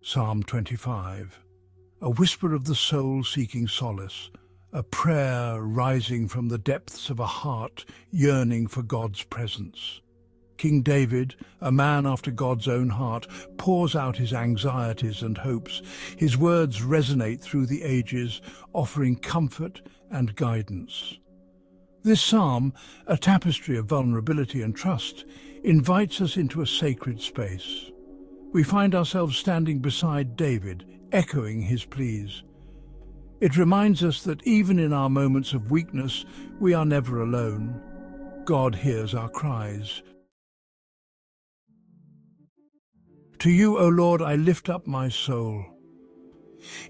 Psalm 25, a whisper of the soul seeking solace, a prayer rising from the depths of a heart yearning for God's presence. King David, a man after God's own heart, pours out his anxieties and hopes. His words resonate through the ages, offering comfort and guidance. This psalm, a tapestry of vulnerability and trust, invites us into a sacred space. We find ourselves standing beside David, echoing his pleas. It reminds us that even in our moments of weakness, we are never alone. God hears our cries. To you, O Lord, I lift up my soul.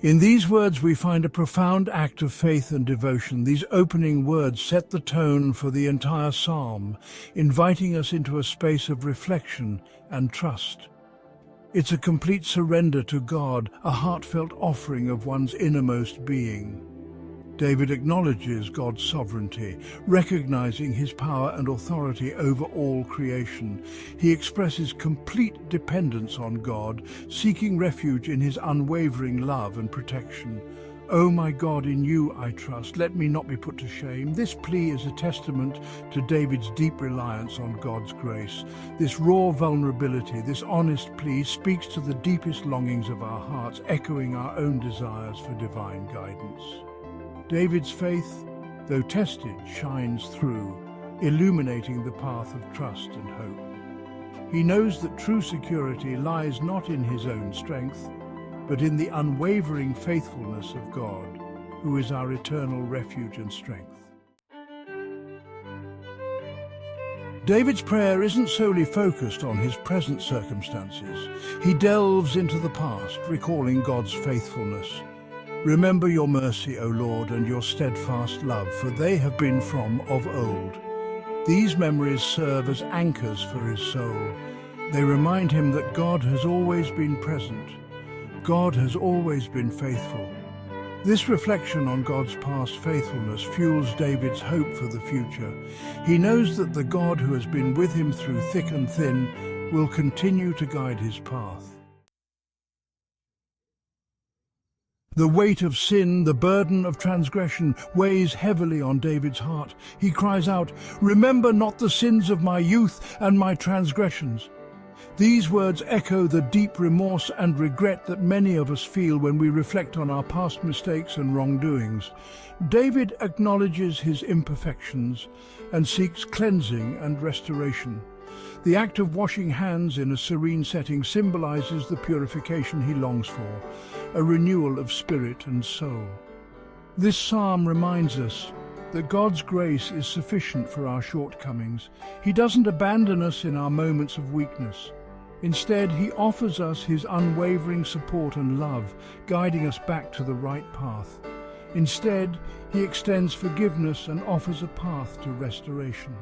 In these words we find a profound act of faith and devotion. These opening words set the tone for the entire psalm, inviting us into a space of reflection and trust. It's a complete surrender to God, a heartfelt offering of one's innermost being. David acknowledges God's sovereignty, recognizing his power and authority over all creation. He expresses complete dependence on God, seeking refuge in his unwavering love and protection. O my God, in you I trust. Let me not be put to shame. This plea is a testament to David's deep reliance on God's grace. This raw vulnerability, this honest plea speaks to the deepest longings of our hearts, echoing our own desires for divine guidance. David's faith, though tested, shines through, illuminating the path of trust and hope. He knows that true security lies not in his own strength, but in the unwavering faithfulness of God, who is our eternal refuge and strength. David's prayer isn't solely focused on his present circumstances. He delves into the past, recalling God's faithfulness. Remember your mercy, O Lord, and your steadfast love, for they have been from of old. These memories serve as anchors for his soul. They remind him that God has always been present. God has always been faithful. This reflection on God's past faithfulness fuels David's hope for the future. He knows that the God who has been with him through thick and thin will continue to guide his path. The weight of sin, the burden of transgression, weighs heavily on David's heart. He cries out, "Remember not the sins of my youth and my transgressions." These words echo the deep remorse and regret that many of us feel when we reflect on our past mistakes and wrongdoings. David acknowledges his imperfections and seeks cleansing and restoration. The act of washing hands in a serene setting symbolizes the purification he longs for, a renewal of spirit and soul. This psalm reminds us that God's grace is sufficient for our shortcomings. He doesn't abandon us in our moments of weakness. Instead, he offers us his unwavering support and love, guiding us back to the right path. Instead, he extends forgiveness and offers a path to restoration.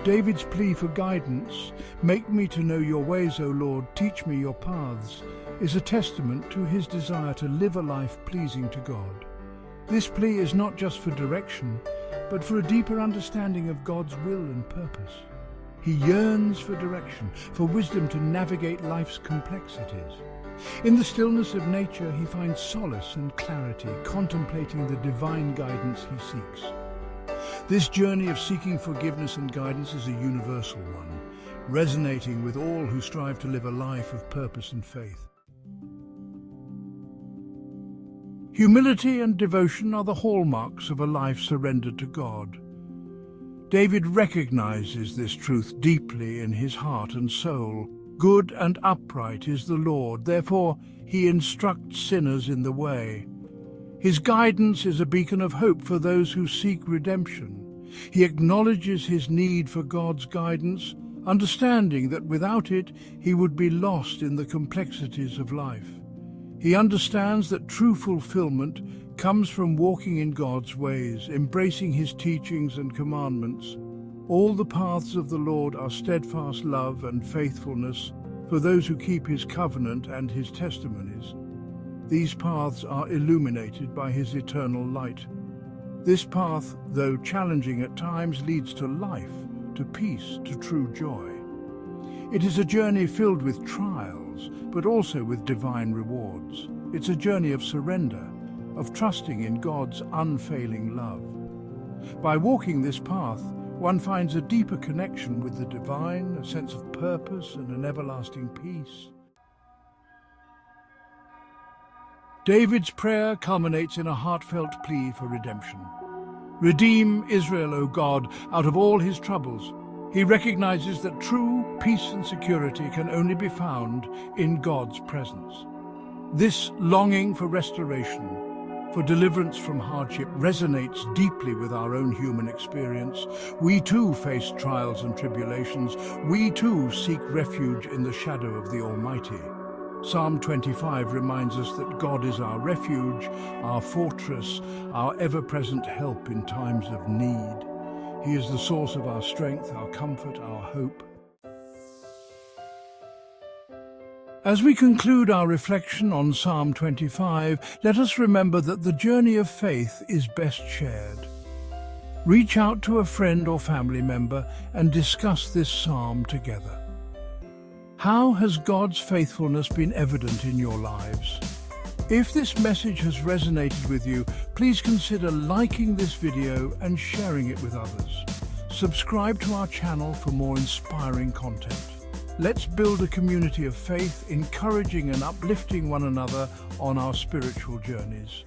David's plea for guidance, "Make me to know your ways, O Lord, teach me your paths," is a testament to his desire to live a life pleasing to God. This plea is not just for direction, but for a deeper understanding of God's will and purpose. He yearns for direction, for wisdom to navigate life's complexities. In the stillness of nature, he finds solace and clarity, contemplating the divine guidance he seeks. This journey of seeking forgiveness and guidance is a universal one, resonating with all who strive to live a life of purpose and faith. Humility and devotion are the hallmarks of a life surrendered to God. David recognizes this truth deeply in his heart and soul. Good and upright is the Lord, therefore he instructs sinners in the way. His guidance is a beacon of hope for those who seek redemption. He acknowledges his need for God's guidance, understanding that without it he would be lost in the complexities of life. He understands that true fulfillment comes from walking in God's ways, embracing his teachings and commandments. All the paths of the Lord are steadfast love and faithfulness for those who keep his covenant and his testimonies. These paths are illuminated by his eternal light. This path, though challenging at times, leads to life, to peace, to true joy. It is a journey filled with trials, but also with divine rewards. It's a journey of surrender, of trusting in God's unfailing love. By walking this path, one finds a deeper connection with the divine, a sense of purpose and an everlasting peace. David's prayer culminates in a heartfelt plea for redemption. Redeem Israel, O God, out of all his troubles. He recognizes that true peace and security can only be found in God's presence. This longing for restoration, for deliverance from hardship, resonates deeply with our own human experience. We too face trials and tribulations. We too seek refuge in the shadow of the Almighty. Psalm 25 reminds us that God is our refuge, our fortress, our ever-present help in times of need. He is the source of our strength, our comfort, our hope. As we conclude our reflection on Psalm 25, let us remember that the journey of faith is best shared. Reach out to a friend or family member and discuss this psalm together. How has God's faithfulness been evident in your lives? If this message has resonated with you, please consider liking this video and sharing it with others. Subscribe to our channel for more inspiring content. Let's build a community of faith, encouraging and uplifting one another on our spiritual journeys.